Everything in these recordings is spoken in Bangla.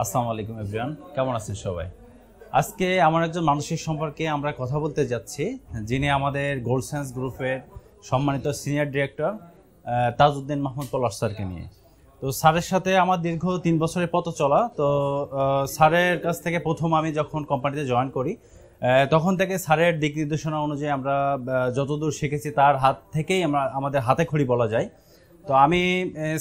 আসসালামু আলাইকুম এভরিওয়ান, কেমন আছেন সবাই? আজকে আমার একজন মানুষের সম্পর্কে আমরা কথা বলতে যাচ্ছি, যিনি আমাদের গোল্ড সায়েন্স গ্রুপের সম্মানিত সিনিয়র ডিরেক্টর তাজউদ্দিন মাহমুদ পলাশ স্যারকে নিয়ে। তো স্যারের সাথে আমার দীর্ঘ 3 বছরের পথ চলা। তো স্যারের কাছ থেকে প্রথম আমি যখন কোম্পানিতে জয়েন করি, তখন থেকে স্যারের দিক নির্দেশনা অনুযায়ী আমরা যতদূর শিখেছি তার হাত থেকেই আমাদের হাতে খড়ি বলা যায়। তো আমি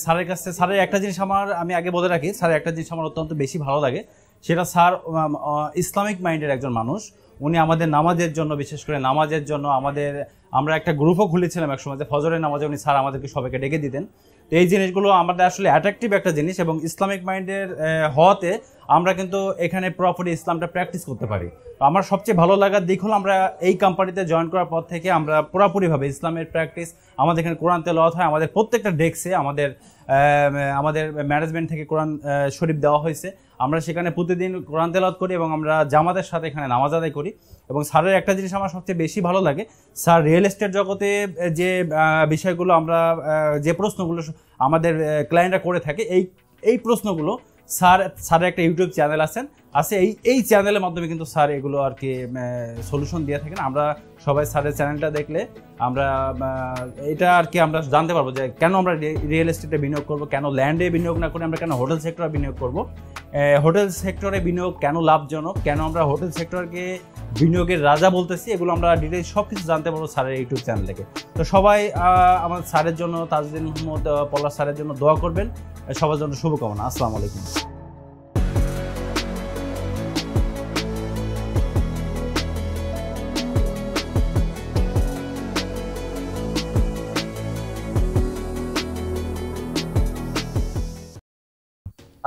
স্যারের কাছে স্যারের একটা জিনিস আমি আগে বলে রাখি, স্যারের একটা জিনিস আমার অত্যন্ত বেশি ভালো লাগে, সেটা স্যার ইসলামিক মাইন্ডের একজন মানুষ। উনি আমাদের নামাজের জন্য, বিশেষ করে নামাজের জন্য আমরা একটা গ্রুপও খুলেছিলাম একসময়, যে ফজরের নামাজে উনি স্যার আমাদেরকে সবাইকে ডেকে দিতেন। তো এই জিনিসগুলো আমাদের আসলে অ্যাট্রাকটিভ একটা জিনিস, এবং ইসলামিক মাইন্ডের হওয়াতে আমরা কিন্তু এখানে প্রপারলি ইসলামটা প্র্যাকটিস করতে পারি। তো আমার সবচেয়ে ভালো লাগার দিক হলো, আমরা এই কোম্পানিতে জয়েন করার পর থেকে আমরা পুরোপুরিভাবে ইসলামের প্র্যাকটিস, আমাদের এখানে কোরআন তেলাওয়াত হয়, আমাদের প্রত্যেকটা ডেস্কে আমাদের ম্যানেজমেন্ট থেকে কোরআন শরীফ দেওয়া হয়েছে। আমরা সেখানে প্রতিদিন কোরআন তেলাওয়াত করি এবং আমরা জামাতের সাথে এখানে নামাজ আদায় করি। এবং স্যারের একটা জিনিস আমার সবচেয়ে বেশি ভালো লাগে, স্যার রিয়েল এস্টেট জগতে যে বিষয়গুলো যে প্রশ্নগুলো আমাদের ক্লায়েন্টরা করে থাকে, এই প্রশ্নগুলো স্যারের একটা ইউটিউব চ্যানেল আছে, এই চ্যানেলের মাধ্যমে কিন্তু স্যার এগুলো আর কি সলিউশন দিয়ে থাকেন। আমরা সবাই স্যারের চ্যানেলটা দেখলে আমরা এটা আর কি আমরা জানতে পারবো যে কেন আমরা রিয়েল এস্টেটে বিনিয়োগ করব, কেন ল্যান্ডে বিনিয়োগ না করে আমরা কেন হোটেল সেক্টরে বিনিয়োগ করব, হোটেল সেক্টরে বিনিয়োগ কেন লাভজনক, কেন আমরা হোটেল সেক্টরকে বিনিয়োগের রাজা বলতেছি, এগুলো আমরা ডিটেইলস সব কিছু জানতে পারবো স্যারের ইউটিউব চ্যানেল থেকে। তো সবাই আমার স্যারের জন্য, তাজউদ্দিন মাহমুদ পলাশ স্যারের জন্য দোয়া করবেন। সবার জন্য শুভকামনা। আসসালামু আলাইকুম।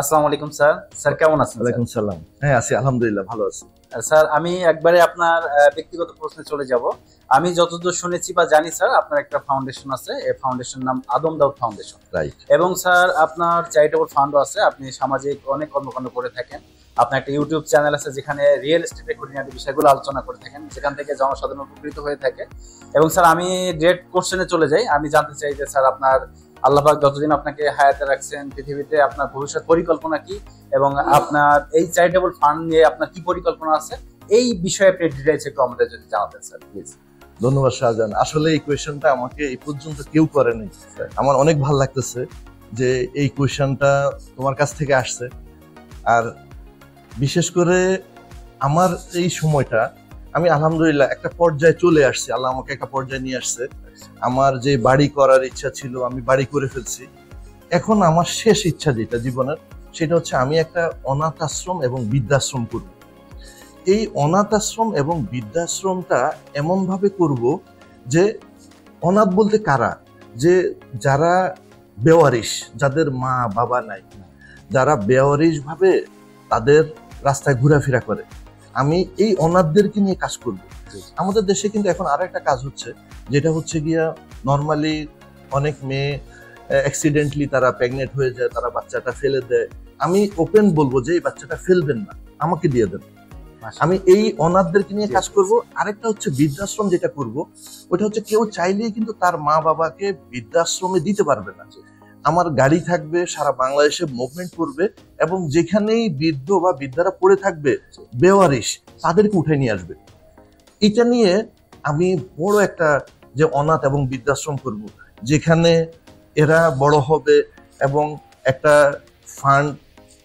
আসসালামু আলাইকুম স্যার। স্যার কেমন আছেন? ওয়ালাইকুম সালাম। হ্যাঁ আছি, আলহামদুলিল্লাহ ভালো আছি। স্যার আমি একবারে আপনার ব্যক্তিগত প্রশ্নে চলে যাব। আমি যতদূর শুনেছি বা জানি স্যার, আপনার একটা ফাউন্ডেশন আছে, এই ফাউন্ডেশনের নাম আদম দাউদ ফাউন্ডেশন, রাইট। এবং স্যার আপনার চ্যারিটেবল ফান্ডও আছে, আপনি সামাজিক অনেক কর্মকাণ্ড করে থাকেন। আপনার একটা ইউটিউব চ্যানেল আছে যেখানে রিয়েল এস্টেটের খুঁটিনাটি বিষয়গুলো আলোচনা করে থাকেন, যেখান থেকে জনসাধারণ উপকৃত হয়ে থাকে। এবং স্যার আমি ডিরেক্ট কোশ্চেনে চলে যাই। আমি জানতে চাই যে স্যার, আপনার আল্লাহ পাক যতদিন আপনাকে হায়াতে রাখছেন পৃথিবীতে, আপনার ভবিষ্যৎ পরিকল্পনা কি, এবং আপনার এই চ্যারিটেবল ফান্ড নিয়ে আপনার কি পরিকল্পনা আছে, এই বিষয়ে আপনি ডিটেইলস একটু আমাদের যদি জানাতেন স্যার প্লিজ। ধন্যবাদ শাহজাহান। আসলে এই কোয়েশ্চনটা আমাকে এই পর্যন্ত কেউ করেনি। আমার অনেক ভালো লাগতেছে যে এই কোয়েশ্চনটা তোমার কাছ থেকে আসছে। আর বিশেষ করে আমার এই সময়টা আমি আলহামদুলিল্লাহ একটা পর্যায়ে চলে আসছি, আল্লাহ আমাকে একটা পর্যায়ে নিয়ে আসছে। আমার যে বাড়ি করার ইচ্ছা ছিল, আমি বাড়ি করে ফেলছি। এখন আমার শেষ ইচ্ছা যেটা জীবনের, সেটা হচ্ছে আমি একটা অনাথ আশ্রম এবং বৃদ্ধাশ্রম করব। এই অনাথ আশ্রম এবং বৃদ্ধাশ্রমটা এমনভাবে করব যে, অনাথ বলতে কারা, যে যারা বেওয়ারিশ, যাদের মা বাবা নাই, যারা বেওয়ারিশ ভাবে তাদের রাস্তায় ঘোরাফেরা করে, আমি এই অনাথদেরকে নিয়ে কাজ করব। আমাদের দেশে কিন্তু এখন আর একটা কাজ হচ্ছে, যেটা হচ্ছে গিয়া নর্মালি অনেক মেয়ে অ্যাক্সিডেন্টলি তারা প্রেগনেন্ট হয়ে যায়, তারা বাচ্চাটা ফেলে দেয়। আমি ওপেন বলবো যে এই বাচ্চাটা ফেলবেন না, আমাকে দিয়ে দেন। আমি এই অনাথদেরকে নিয়ে কাজ করব। আরেকটা হচ্ছে বৃদ্ধাশ্রম যেটা করব, ওটা হচ্ছে কেউ চাইলেই কিন্তু তার মা বাবাকে বৃদ্ধাশ্রমে দিতে পারবে না। আমার গাড়ি থাকবে, সারা বাংলাদেশে মুভমেন্ট করবে, এবং যেখানেই বৃদ্ধ বা বৃদ্ধারা পড়ে থাকবে বেওয়ারিশ, তাদেরকে উঠে নিয়ে আসবে। এটা নিয়ে আমি বড় একটা যে অনাথ এবং বৃদ্ধাশ্রম করব, যেখানে এরা বড় হবে এবং একটা ফান্ড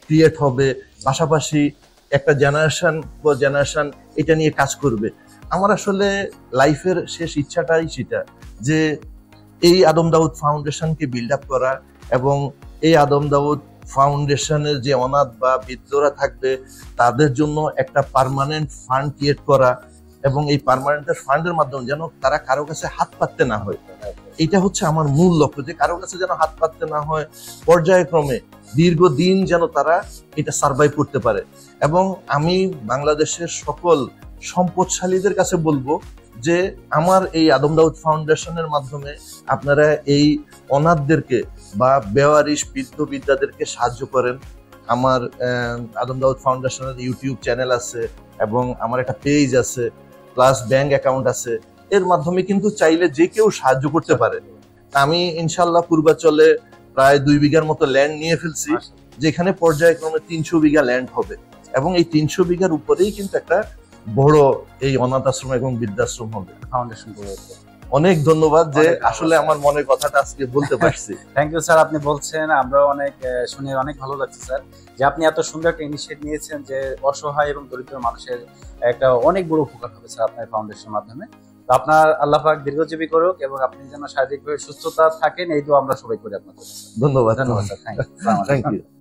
ক্রিয়েট হবে, পাশাপাশি একটা জেনারেশন এটা নিয়ে কাজ করবে। আমার আসলে লাইফের শেষ ইচ্ছাটাই সেটা, যে এই আদম দাউদ ফাউন্ডেশনকে বিল্ড আপ করা, এবং এই আদম দাউদ ফাউন্ডেশনের যে অনাথ বা বৃদ্ধরা থাকবে তাদের জন্য একটা পার্মানেন্ট ফান্ড ক্রিয়েট করা, এবং এই পার্মানেন্ট ফান্ডের মাধ্যমে যেন তারা কারো কাছে হাত পাততে না হয়। এটা হচ্ছে আমার মূল লক্ষ্য, যে কারো কাছে যেন হাত পাততে না হয়, পর্যায়ক্রমে দীর্ঘদিন যেন তারা এটা সার্ভাইভ করতে পারে। এবং আমি বাংলাদেশের সকল সম্পদশালীদের কাছে বলবো যে আমার এই আদম দাউদ ফাউন্ডেশনের মাধ্যমে আপনারা এই অনাথদেরকে বা বেওয়ারিশ বৃদ্ধ বিদ্যাদেরকে সাহায্য করেন। আমার আদম দাউদ ফাউন্ডেশনের ইউটিউব চ্যানেল আছে, এবং আমার একটা পেজ আছে, প্লাস ব্যাংক অ্যাকাউন্ট আছে। এর মাধ্যমে কিন্তু চাইলে যে কেউ সাহায্য করতে পারে। আমি ইনশাল্লাহ পূর্বাচলে প্রায় 2 বিঘার মতো ল্যান্ড নিয়ে ফেলছি, যেখানে পর্যায়ক্রমে 300 বিঘা ল্যান্ড হবে এবং এই 300 বিঘার উপরেই কিন্তু একটা বড় এই অনাথ আশ্রম এবং বৃদ্ধাশ্রম হবে। ফাউন্ডেশন করেছে। অনেক ধন্যবাদ যে অনেক আসলে ধন্যবাদ, আমার মনের কথাটা আজকে বলতে পারছি। থ্যাংক ইউ স্যার, আপনি বলছেন আমরা অনেক শুনে অনেক ভালো লাগছে স্যার, যে আপনি এত সুন্দর একটা ইনিশিয়েটিভ নিয়েছেন, যে অসহায় এবং দরিদ্র মানুষের একটা অনেক বড় উপকার হবে স্যার আপনার ফাউন্ডেশনের মাধ্যমে। তো আপনার আল্লাহ পাক দীর্ঘজীবী করুক এবং আপনি যেন শারীরিকভাবে সুস্থতা থাকেন, এই দোয়া আমরা সবাই করি আপনার জন্য। ধন্যবাদ। ধন্যবাদ sir, thank you. Thank you.